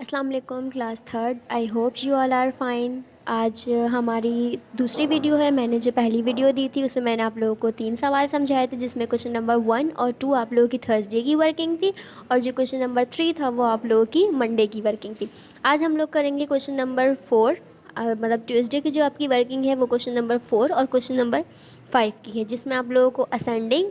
अस्सलाम वालेकुम class third. I hope you all are fine. आज हमारी दूसरी वीडियो है। मैंने जो पहली वीडियो दी थी उसमें मैंने आप लोगों को 3 सवाल समझाए थे, जिसमें क्वेश्चन नंबर 1 और 2 आप लोगों की थर्सडे की वर्किंग थी और जो क्वेश्चन नंबर 3 था वो आप लोगों की मंडे की वर्किंग थी। आज हम लोग करेंगे क्वेश्चन नंबर 4, मतलब ट्यूसडे की जो आपकी वर्किंग है वो क्वेश्चन नंबर 4 और क्वेश्चन नंबर 5 की है, जिसमें आप लोगों को असेंडिंग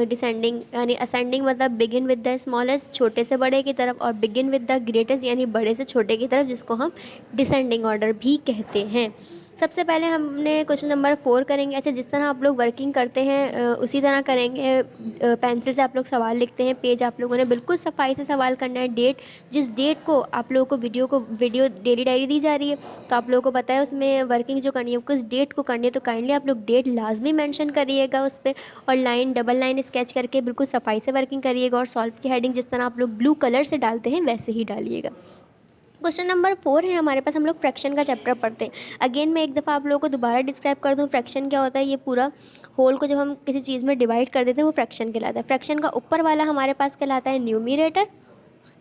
डिसेंडिंग यानी असेंडिंग मतलब बिगिन विद द स्मॉलेस्ट छोटे से बड़े की तरफ, और बिगिन विद द ग्रेटेस्ट यानी बड़े से छोटे की तरफ, जिसको हम डिसेंडिंग ऑर्डर भी कहते हैं। सबसे पहले हमने क्वेश्चन नंबर 4 करेंगे। अच्छा, जिस तरह आप लोग वर्किंग करते हैं उसी तरह करेंगे। पेंसिल से आप लोग सवाल लिखते हैं, पेज आप लोगों ने बिल्कुल सफाई से सवाल करना है। डेट, जिस डेट को आप लोगों को वीडियो डेली डायरी दी जा रही है तो आप लोगों को पता है उसमें वर्किंग जो करनी है किस डेट को करनी है, तो काइंडली आप लोग डेट लाजमी मेंशन करिएगा उस पर, और लाइन डबल लाइन स्केच करके बिल्कुल सफाई से वर्किंग करिएगा। और सॉल्व की हेडिंग जिस तरह आप लोग ब्लू कलर से डालते हैं वैसे ही डालिएगा। क्वेश्चन नंबर 4 है हमारे पास। हम लोग फ्रैक्शन का चैप्टर पढ़ते हैं। अगेन मैं एक दफ़ा आप लोगों को दोबारा डिस्क्राइब कर दूं, फ्रैक्शन क्या होता है। ये पूरा होल को जब हम किसी चीज़ में डिवाइड कर देते हैं वो फ्रैक्शन कहलाता है। फ्रैक्शन का ऊपर वाला हमारे पास कहलाता है न्यूमिरेटर,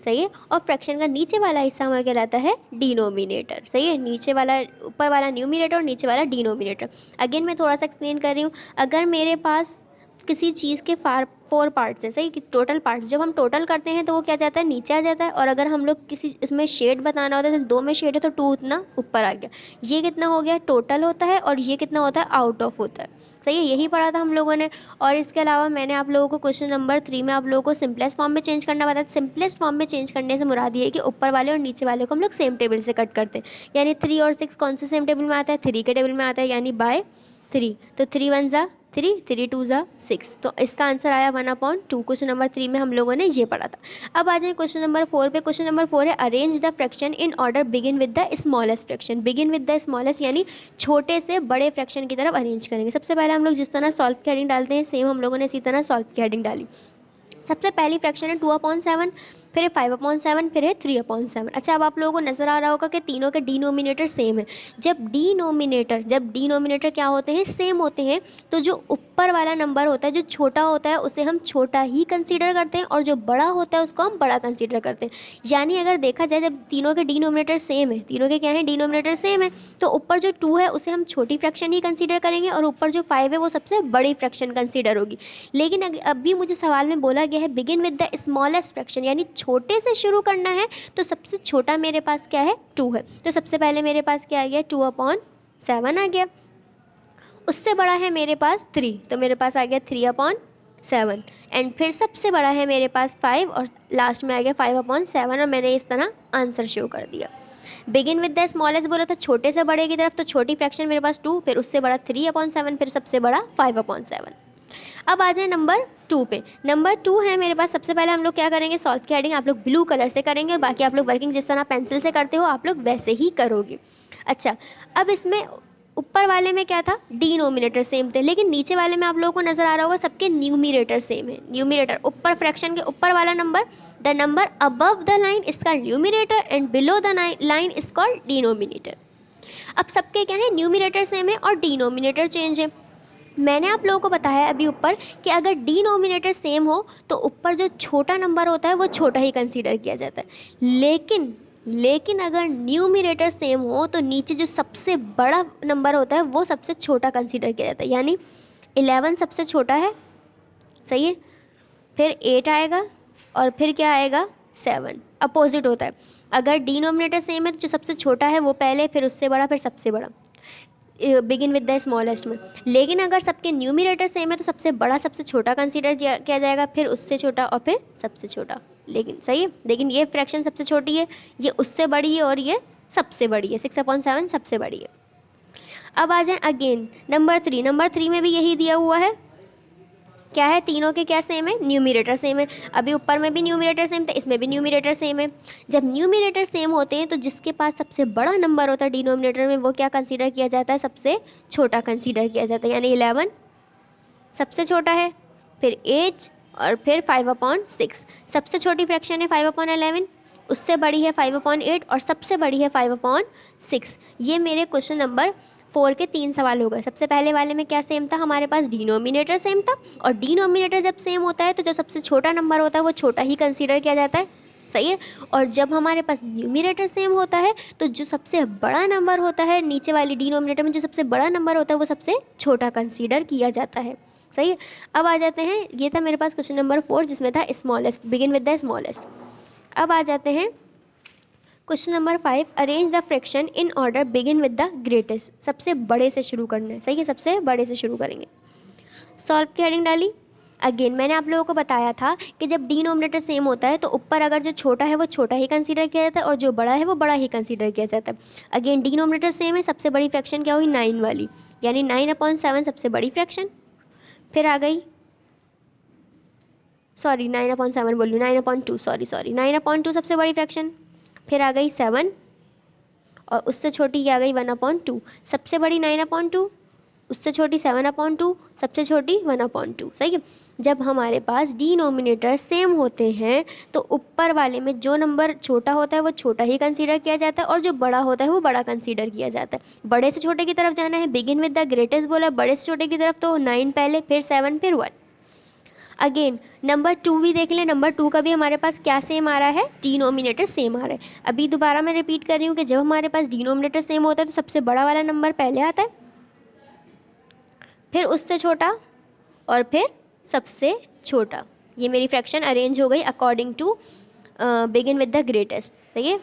सही है, और फ्रैक्शन का नीचे वाला हिस्सा हमें कहलाता है डिनोमिनेटर, सही है। नीचे वाला, ऊपर वाला न्यूमिनेटर और नीचे वाला डिनोमिनेटर। अगेन मैं थोड़ा सा एक्सप्लेन कर रही हूँ। अगर मेरे पास किसी चीज़ के 4 पार्ट्स हैं, सही, कि टोटल पार्ट्स जब हम टोटल करते हैं तो वो क्या जाता है, नीचे आ जाता है। और अगर हम लोग किसी इसमें शेड बताना होता है तो 2 में शेड है तो 2 उतना ऊपर आ गया। ये कितना हो गया, टोटल होता है, और ये कितना होता है, आउट ऑफ होता है, सही है। यही पढ़ा था हम लोगों ने। और इसके अलावा मैंने आप लोगों को क्वेश्चन नंबर 3 में आप लोगों को सिंपलेस्ट फॉर्म में चेंज करना बताया। सिंपलेस्ट फॉर्म में चेंज करने से मुराद ये है कि ऊपर वाले और नीचे वाले को हम लोग सेम टेबल से कट करते हैं। यानी 3 और 6 कौन से सेम टेबल में आता है, 3 के टेबल में आता है, यानी बाय 3। तो 3 1 ज़ा 3, 3 2 ज़ा 6, तो इसका आंसर आया 1/2। क्वेश्चन नंबर 3 में हम लोगों ने ये पढ़ा था। अब आ जाए क्वेश्चन नंबर 4 पे। क्वेश्चन नंबर 4 है arrange the fraction in order begin with the smallest fraction. Begin with the smallest यानी छोटे से बड़े फ्रैक्शन की तरफ अरेंज करेंगे। सबसे पहले हम लोग जिस तरह सॉल्व की हेडिंग डालते हैं सेम हम लोगों ने इसी तरह सॉल्व की हेडिंग डाली। सबसे पहली फ्रैक्शन है 2/7, फिर है 5/7, फिर है 3/7। अच्छा, अब आप लोगों को नज़र आ रहा होगा कि तीनों के डिनोमिनेटर सेम है। जब डिनोमिनेटर क्या होते हैं, सेम होते हैं, तो जो ऊपर वाला नंबर होता है, जो छोटा होता है उसे हम छोटा ही कंसीडर करते हैं, और जो बड़ा होता है उसको हम बड़ा कंसीडर करते हैं। यानी अगर देखा जाए जब तीनों के डिनोमिनेटर सेम है, तीनों के क्या है, डिनोमिनेटर सेम है, तो ऊपर जो 2 है उसे हम छोटी फ्रैक्शन ही कंसीडर करेंगे, और ऊपर जो 5 है वो सबसे बड़ी फ्रैक्शन कंसीडर होगी। लेकिन अभी मुझे सवाल में बोला गया है begin with the smallest fraction, यानी छोटे से शुरू करना है, तो सबसे छोटा मेरे पास क्या है, 2 है। तो सबसे पहले मेरे पास क्या आ गया, 2/7 आ गया। उससे बड़ा है मेरे पास 3, तो मेरे पास आ गया 3/7। एंड फिर सबसे बड़ा है मेरे पास 5, और लास्ट में आ गया 5/7, और मैंने इस तरह आंसर शो कर दिया। बिगिन विद द स्मॉलेस्ट बोला था छोटे से बड़े की तरफ, तो छोटी फ्रैक्शन मेरे पास 2, फिर उससे बड़ा 3/7, फिर सबसे बड़ा 5/7। अब आ जाए नंबर 2 पे। नंबर 2 है मेरे पास। सबसे पहले हम लोग क्या करेंगे, सॉल्व की हेडिंग आप लोग ब्लू कलर से करेंगे, और बाकी आप लोग वर्किंग जिस तरह पेंसिल से करते हो आप लोग वैसे ही करोगे। अच्छा, अब इसमें ऊपर वाले में क्या था, डिनोमिनेटर सेम थे, लेकिन नीचे वाले में आप लोगों को नजर आ रहा होगा सबके न्यूमिरेटर सेम है। न्यूमिरेटर ऊपर फ्रैक्शन के ऊपर वाला number, the number above the line is called numerator and below the line is called denominator. अब सबके क्या है, न्यूमिरेटर सेम है और डिनोमिनेटर चेंज है। मैंने आप लोगों को बताया अभी ऊपर कि अगर डिनोमिनेटर सेम हो तो ऊपर जो छोटा नंबर होता है वो छोटा ही कंसीडर किया जाता है। लेकिन अगर न्यूमिरेटर सेम हो तो नीचे जो सबसे बड़ा नंबर होता है वो सबसे छोटा कंसीडर किया जाता है। यानी 11 सबसे छोटा है, सही है, फिर 8 आएगा, और फिर क्या आएगा, 7। अपोजिट होता है। अगर डिनोमिनेटर सेम है तो जो सबसे छोटा है वो पहले, फिर उससे बड़ा, फिर सबसे बड़ा, बिगिन विद द स्मॉलेस्ट में। लेकिन अगर सबके न्यूमिरेटर सेम है तो सबसे बड़ा सबसे छोटा कंसीडर किया जाएगा, फिर उससे छोटा, और फिर सबसे छोटा। लेकिन सही है, लेकिन ये फ्रैक्शन सबसे छोटी है, ये उससे बड़ी है, और ये सबसे बड़ी है, 6/7 सबसे बड़ी है। अब आ जाए अगेन नंबर 3। नंबर 3 में भी यही दिया हुआ है, क्या है, तीनों के क्या सेम है, न्यूमिरेटर सेम है। अभी ऊपर में भी न्यूमिरेटर सेम था, इसमें भी न्यूमिरेटर सेम है। जब न्यूमिरेटर सेम होते हैं तो जिसके पास सबसे बड़ा नंबर होता है डिनोमिनेटर में वो क्या कंसीडर किया जाता है, सबसे छोटा कंसीडर किया जाता है। यानी 11 सबसे छोटा है, फिर 8, और फिर 5/6। सबसे छोटी फ्रैक्शन है 5/11, उससे बड़ी है 5/8, और सबसे बड़ी है 5/6। ये मेरे क्वेश्चन नंबर 4 के 3 सवाल हो गए। सबसे पहले वाले में क्या सेम था, हमारे पास डिनोमिनेटर सेम था, और डिनोमिनेटर जब सेम होता है तो जो सबसे छोटा नंबर होता है वो छोटा ही कंसीडर किया जाता है। सही है। और जब हमारे पास न्यूमरेटर सेम होता है तो जो सबसे बड़ा नंबर होता है नीचे वाली डिनोमिनेटर में, जो सबसे बड़ा नंबर होता है वो सबसे छोटा कंसीडर किया जाता है। सही है। अब आ जाते हैं, ये था मेरे पास क्वेश्चन नंबर 4 जिसमें था smallest, begin with the smallest. अब आ जाते हैं question number 5, arrange the fraction in order begin with the greatest. सबसे बड़े से शुरू करना है। सही है, सबसे बड़े से शुरू करेंगे। सॉल्व की हेडिंग डाली। अगेन मैंने आप लोगों को बताया था कि जब डिनोमिनेटर सेम होता है तो ऊपर अगर जो छोटा है वो छोटा ही कंसीडर किया जाता है और जो बड़ा है वो बड़ा ही कंसीडर किया जाता है। अगेन डिनोमिनेटर सेम है, सबसे बड़ी फ्रैक्शन क्या हुई 9 वाली, यानी 9/7 सबसे बड़ी फ्रैक्शन। फिर आ गई, सॉरी 9/7 बोल रही हूँ, 9/2, सॉरी 9/2 सबसे बड़ी फ्रैक्शन। फिर आ गई 7 और उससे छोटी क्या आ गई 1/2, सबसे बड़ी 9/2, उससे छोटी 7/2, सबसे छोटी 1/2। सही है। जब हमारे पास डिनोमिनेटर सेम होते हैं तो ऊपर वाले में जो नंबर छोटा होता है वो छोटा ही कंसीडर किया जाता है और जो बड़ा होता है वो बड़ा कंसीडर किया जाता है। बड़े से छोटे की तरफ जाना है, बिगिन विद द ग्रेटेस्ट बोला, बड़े से छोटे की तरफ तो 9 पहले, फिर 7, फिर 1। अगेन नंबर 2 भी देख लें, नंबर 2 का भी हमारे पास क्या सेम आ रहा है, डिनोमिनेटर सेम आ रहा है। अभी दोबारा मैं रिपीट कर रही हूँ कि जब हमारे पास डिनोमिनेटर सेम होता है तो सबसे बड़ा वाला नंबर पहले आता है, फिर उससे छोटा और फिर सबसे छोटा। ये मेरी फ्रैक्शन अरेंज हो गई according to begin with the greatest. सही है,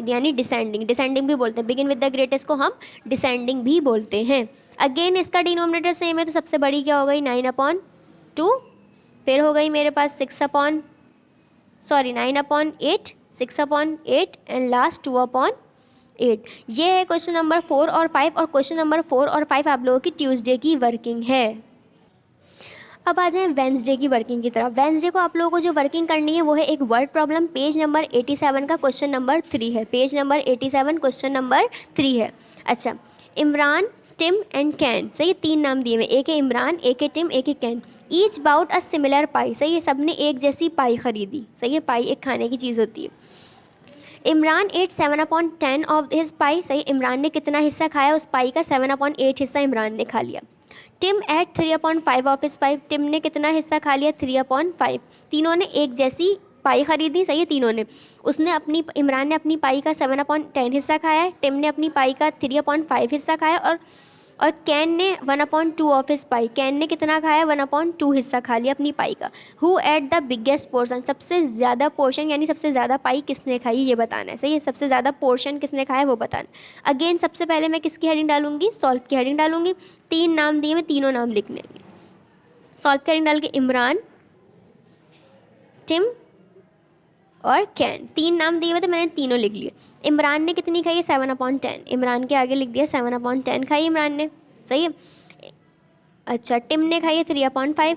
यानी डिसेंडिंग भी बोलते हैं, बिगिन विद द ग्रेटेस्ट को हम डिसेंडिंग भी बोलते हैं। अगेन इसका डिनोमिनेटर सेम है तो सबसे बड़ी क्या हो गई 9/2, फिर हो गई मेरे पास 9/8, 6/8 एंड लास्ट 2/8। ये है क्वेश्चन नंबर 4 और 5 और क्वेश्चन नंबर 4 और 5 आप लोगों की ट्यूसडे की वर्किंग है। अब आ जाएं वेंसडे की वर्किंग की तरफ। वेंसडे को आप लोगों को जो वर्किंग करनी है वो है एक वर्ड प्रॉब्लम, पेज नंबर 87 का क्वेश्चन नंबर 3 है। पेज नंबर 87 क्वेश्चन नंबर 3 है। अच्छा, इमरान, टिम एंड कैन। सही है, 3 नाम दिए हुए, एक है इमरान, एक है टिम, एक है can. Each bout a similar pie. सही है, सबने एक जैसी पाई खरीदी। सही है, पाई एक खाने की चीज़ होती है। इमरान एट 7/10 ऑफ हिज पाई। सही, इमरान ने कितना हिस्सा खाया उस पाई का, 7/8 हिस्सा इमरान ने खा लिया। Tim ate 3/5 of his pie. Tim ने कितना हिस्सा खा लिया 3/5। तीनों ने एक जैसी पाई खरीदी। सही है, तीनों ने, उसने अपनी, इमरान ने अपनी पाई का 7/10 हिस्सा खाया है, टिम ने अपनी पाई का 3/5 हिस्सा खाया और कैन ने 1/2 ऑफ हिज पाई। कैन ने कितना खाया 1/2 हिस्सा खा लिया अपनी पाई का। Who at the biggest portion, सबसे ज़्यादा पोर्शन यानी सबसे ज़्यादा पाई किसने खाई ये बताना है। सही है, सबसे ज़्यादा पोर्शन किसने खाया वो बताना। अगेन सबसे पहले मैं किसकी हेडिंग डालूंगी, सॉल्व की हेडिंग डालूंगी। 3 नाम दिए, मैं तीनों नाम लिख लेंगे। सॉल्व की हेडिंग डाल के इमरान, टिम और कैन, 3 नाम दिए हुए थे, मैंने तीनों लिख लिए। इमरान ने कितनी खाई 7/10, इमरान के आगे लिख दिया 7/10 खाई इमरान ने। सही है। अच्छा, टिम ने खाई है 3/5।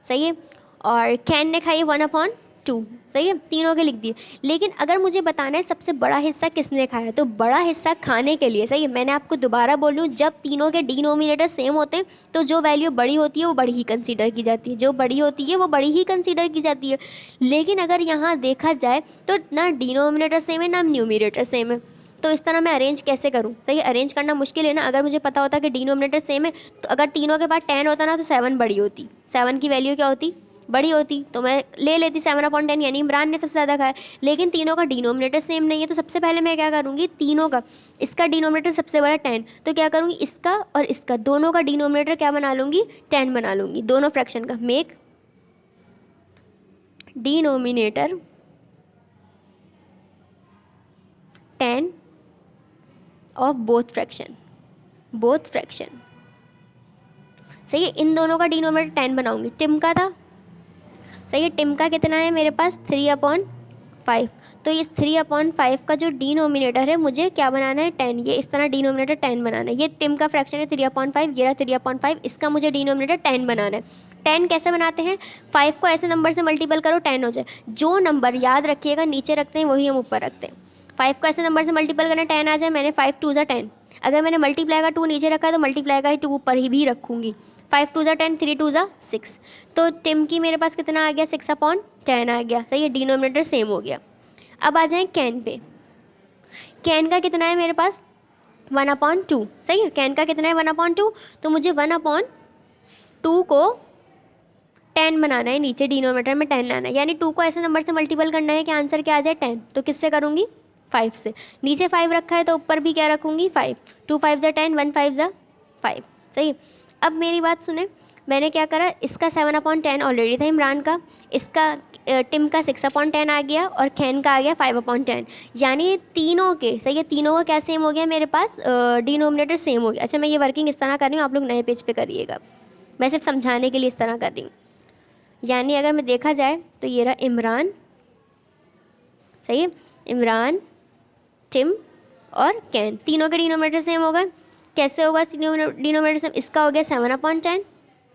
सही है, और कैन ने खाई 1/2। सही है, तीनों के लिख दिए। लेकिन अगर मुझे बताना है सबसे बड़ा हिस्सा किसने खाया, तो बड़ा हिस्सा खाने के लिए, सही है, मैंने आपको दोबारा बोल रही हूँ, जब तीनों के डिनोमिनेटर सेम होते हैं तो जो वैल्यू बड़ी होती है वो बड़ी ही कंसीडर की जाती है, जो बड़ी होती है वो बड़ी ही कंसीडर की जाती है। लेकिन अगर यहाँ देखा जाए तो ना डिनोमिनेटर सेम है ना न्यूमरेटर सेम है, तो इस तरह मैं अरेंज कैसे करूँ। सही, अरेंज करना मुश्किल है ना। अगर मुझे पता होता कि डिनोमिनेटर सेम है तो अगर तीनों के पास 10 होता ना तो 7 बड़ी होती, 7 की वैल्यू क्या होती, बड़ी होती, तो मैं ले लेती 7/10, यानी इमरान ने सबसे ज़्यादा खाया। लेकिन तीनों का डिनोमिनेटर सेम नहीं है तो सबसे पहले मैं क्या करूँगी, तीनों का, इसका डिनोमिनेटर सबसे बड़ा 10, तो क्या करूँगी, इसका और इसका दोनों का डिनोमिनेटर क्या बना लूँगी 10 बना लूँगी, दोनों फ्रैक्शन का। Make denominator 10 of both fraction. सही है, इन दोनों का डिनोमिनेटर 10 बनाऊंगी। टिम का था, सही है, टिम का कितना है मेरे पास 3/5, तो इस 3/5 का जो डिनोमिनेटर है मुझे क्या बनाना है 10, ये इस तरह डिनोमिनेटर 10 बनाना है। ये टिम का फ्रैक्शन है 3/5, ये रहा 3/5, इसका मुझे डिनोमिनेटर 10 बनाना है। 10 कैसे बनाते हैं, 5 को ऐसे नंबर से मल्टीपल करो 10 हो जाए। जो नंबर याद रखिएगा नीचे रखते हैं वही हम ऊपर रखते हैं। 5 को ऐसे नंबर से मल्टीपल करना 10 आ जाए, मैंने 5 2 ज़ा 10, अगर मैंने मल्टीप्लाई का 2 नीचे रखा है तो मल्टीप्लाई का ही 2 ऊपर ही भी रखूँगी। 5 2 ज़ा 10, 3 2 ज़ा 6, तो टिम की मेरे पास कितना आ गया 6/10 आ गया। सही है, डिनोमिनेटर सेम हो गया। अब आ जाएं कैन पे। कैन का कितना है मेरे पास 1/2। सही है, कैन का कितना है 1/2, तो मुझे 1/2 को 10 बनाना है, नीचे डिनोमिनेटर में 10 लाना है, यानी 2 को ऐसे नंबर से मल्टीपल करना है कि आंसर क्या आ जाए 10। तो किससे करूँगी? 5 से। नीचे 5 रखा है तो ऊपर भी क्या रखूँगी? 5। 2 5 ज़ा 10, 1 5 ज़ा 5। सही। अब मेरी बात सुने, मैंने क्या करा, इसका 7/10 ऑलरेडी था इमरान का, इसका टिम का 6/10 आ गया और खैन का आ गया 5/10, यानी तीनों के, सही है, तीनों का क्या सेम हो गया मेरे पास, डिनोमिनेटर सेम हो गया। अच्छा, मैं ये वर्किंग इस तरह कर रही हूँ, आप लोग नए पेज पे करिएगा, मैं सिर्फ समझाने के लिए इस तरह कर रही हूँ। यानी अगर मैं देखा जाए तो ये रहा इमरान, सही है, इमरान, टिम और कैन, तीनों के डिनोमिनेटर सेम होगा। कैसे होगा डिनोमिनेटर सेम? इसका हो गया 7/10,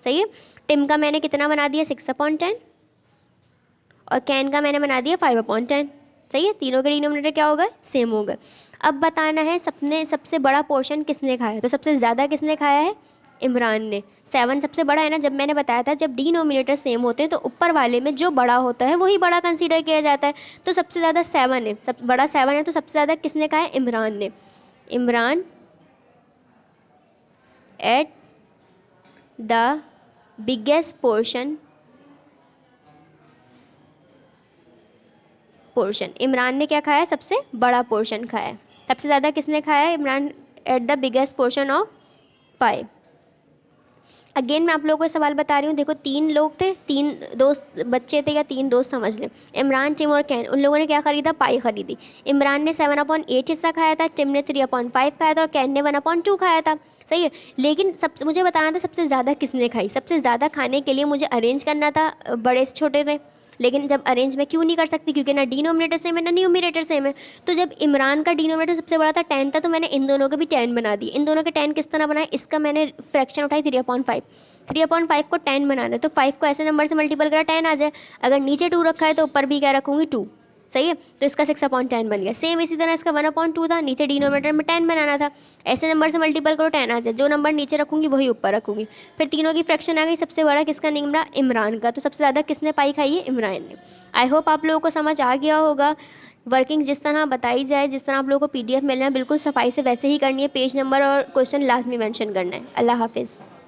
सही है, टिम का मैंने कितना बना दिया? 6/10 और कैन का मैंने बना दिया 5/10, सही है, तीनों के डिनोमिनेटर क्या होगा? सेम होगा। अब बताना है सबसे बड़ा पोर्शन किसने खाया है, तो सबसे ज़्यादा किसने खाया है? इमरान ने। 7 सबसे बड़ा है ना, जब मैंने बताया था जब डिनोमिनेटर सेम होते हैं तो ऊपर वाले में जो बड़ा होता है वही बड़ा कंसीडर किया जाता है, तो सबसे ज़्यादा 7 है, सब बड़ा 7 है, तो सबसे ज़्यादा किसने खाया है? इमरान ने। Imran at the biggest portion, Imran ने क्या खाया है? सबसे बड़ा पोर्शन खाया है। सबसे ज़्यादा किसने खाया है? Imran at the biggest portion of 5। Again मैं आप लोगों को सवाल बता रही हूँ, देखो 3 लोग थे, 3 दोस्त बच्चे थे, या 3 दोस्त समझ लें, इमरान, टिम और कैन, उन लोगों ने क्या खरीदा? पाई खरीदी। इमरान ने 7/8 हिस्सा खाया था, टिम ने 3/5 खाया था और कैन ने 1/2 खाया था, सही है। लेकिन मुझे बताना था सबसे ज़्यादा किसने खाई। सबसे ज़्यादा खाने के लिए मुझे अरेंज करना था बड़े से छोटे में, लेकिन जब अरेंज में क्यों नहीं कर सकती, क्योंकि ना डिनोमिनेटर सेम है ना न्यूमिनेटर सेम है। तो जब इमरान का डिनोमिनेटर सबसे बड़ा था 10 था, तो मैंने इन दोनों के भी 10 बना दिए। इन दोनों के 10 किस तरह बनाए? इसका मैंने फ्रैक्शन उठाई 3/5, 3/5 को 10 बनाना है, तो 5 को ऐसे नंबर से मल्टीपल करा 10 आ जाए। अगर नीचे 2 रखा है तो ऊपर भी क्या रखूँगी? 2, सही है, तो इसका 6/10 बन गया। सेम इसी तरह इसका 1/2 था, नीचे डिनोमिनेटर में 10 बनाना था, ऐसे नंबर से मल्टीपल करो 10 आ जाए, जो नंबर नीचे रखूँगी वही ऊपर रखूँगी। फिर तीनों की फ्रैक्शन आ गई, सबसे बड़ा किसका निकला? इमरान का, तो सबसे ज़्यादा किसने पाई खाई है? इमरान ने। आई होप आप लोगों को समझ आ गया होगा। वर्किंग जिस तरह बताई जाए, जिस तरह आप लोगों को PDF मिल रहा है, बिल्कुल सफाई से वैसे ही करनी है, पेज नंबर और क्वेश्चन लाजमी मेंशन करना है। अल्लाह हाफिज़।